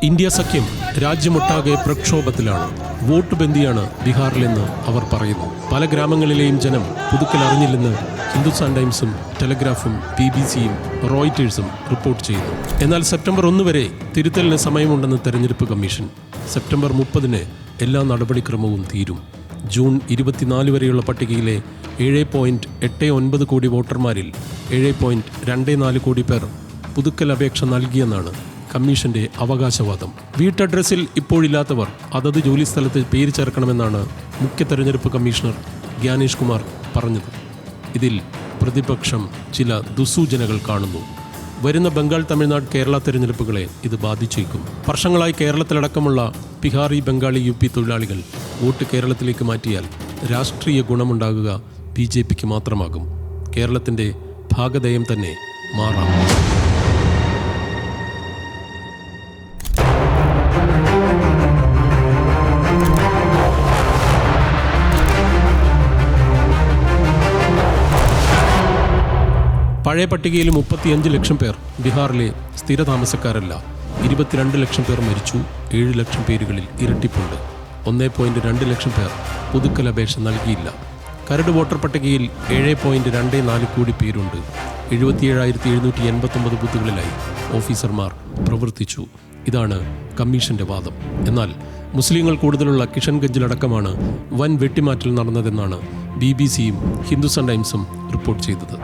India സഖ്യം രാജ്യമൊട്ടാകെ പ്രക്ഷോഭത്തിലാണ്. Vote ബന്ദിയാണ് ബീഹാറിലെന്ന് അവർ പറയുന്നു. പല ഗ്രാമങ്ങളിലെയും ജനം പുതുക്കൽ അറിഞ്ഞില്ലെന്ന് ഹിന്ദുസ്ഥാൻ ടൈംസും ടെലഗ്രാഫും BBC-യും റോയിറ്റേഴ്സും റിപ്പോർട്ട് ചെയ്യുന്നു. എന്നാൽ സെപ്റ്റംബർ 1 വരെ തിരുത്തലിന് സമയമുണ്ടെന്ന് തെരഞ്ഞെടുപ്പ് കമ്മീഷൻ. സെപ്റ്റംബർ 30-ന് എല്ലാ നടപടിക്രമവും തീരും. ജൂൺ 24 വരെയുള്ള പട്ടികയിലെ 7.89 കോടി വോട്ടർമാരിൽ 7.24 കോടി പേർ പുതുക്കൽ അപേക്ഷ നൽകിയെന്നാണ് കമ്മീഷന്റെ അവകാശവാദം. വീട്ടഡ്രസ്സിൽ ഇപ്പോഴില്ലാത്തവർ അതത് ജോലിസ്ഥലത്ത് പേര് ചേർക്കണമെന്നാണ് മുഖ്യ തെരഞ്ഞെടുപ്പ് കമ്മീഷണർ ഗ്യാനേഷ് കുമാർ പറഞ്ഞത്. ഇതിൽ പ്രതിപക്ഷം ചില ദുസ്സൂചനകൾ കാണുന്നു. വരുന്ന ബംഗാൾ, തമിഴ്നാട്, കേരള തെരഞ്ഞെടുപ്പുകളെ ഇത് ബാധിച്ചേക്കും. വർഷങ്ങളായി കേരളത്തിലടക്കമുള്ള ബിഹാറി, ബംഗാളി, UP തൊഴിലാളികൾ വോട്ട് കേരളത്തിലേക്ക് മാറ്റിയാൽ രാഷ്ട്രീയ ഗുണമുണ്ടാകുക BJPക്ക് മാത്രമാകും. കേരളത്തിൻ്റെ ഭാഗധേയം തന്നെ മാറാം. പഴയ പട്ടികയിൽ 35 ലക്ഷം പേർ ബീഹാറിലെ സ്ഥിരതാമസക്കാരല്ല. 22 ലക്ഷം പേർ മരിച്ചു. 7 ലക്ഷം പേരുകളിൽ ഇരട്ടിപ്പുണ്ട്. 1.2 ലക്ഷം പേർ പുതുക്കൽ അപേക്ഷ നൽകിയില്ല. കരട് വോട്ടർ പട്ടികയിൽ 7.24 കോടി പേരുണ്ട്. 77,789 ബൂത്തുകളിലായി ഓഫീസർമാർ പ്രവർത്തിച്ചു. ഇതാണ് കമ്മീഷന്റെ വാദം. എന്നാൽ മുസ്ലിങ്ങൾ കൂടുതലുള്ള കിഷൻഗഞ്ചിലടക്കമാണ് വൻ വെട്ടിമാറ്റൽ നടന്നതെന്നാണ് BBC-യും ഹിന്ദുസ്ഥാൻ ടൈംസും റിപ്പോർട്ട് ചെയ്തത്.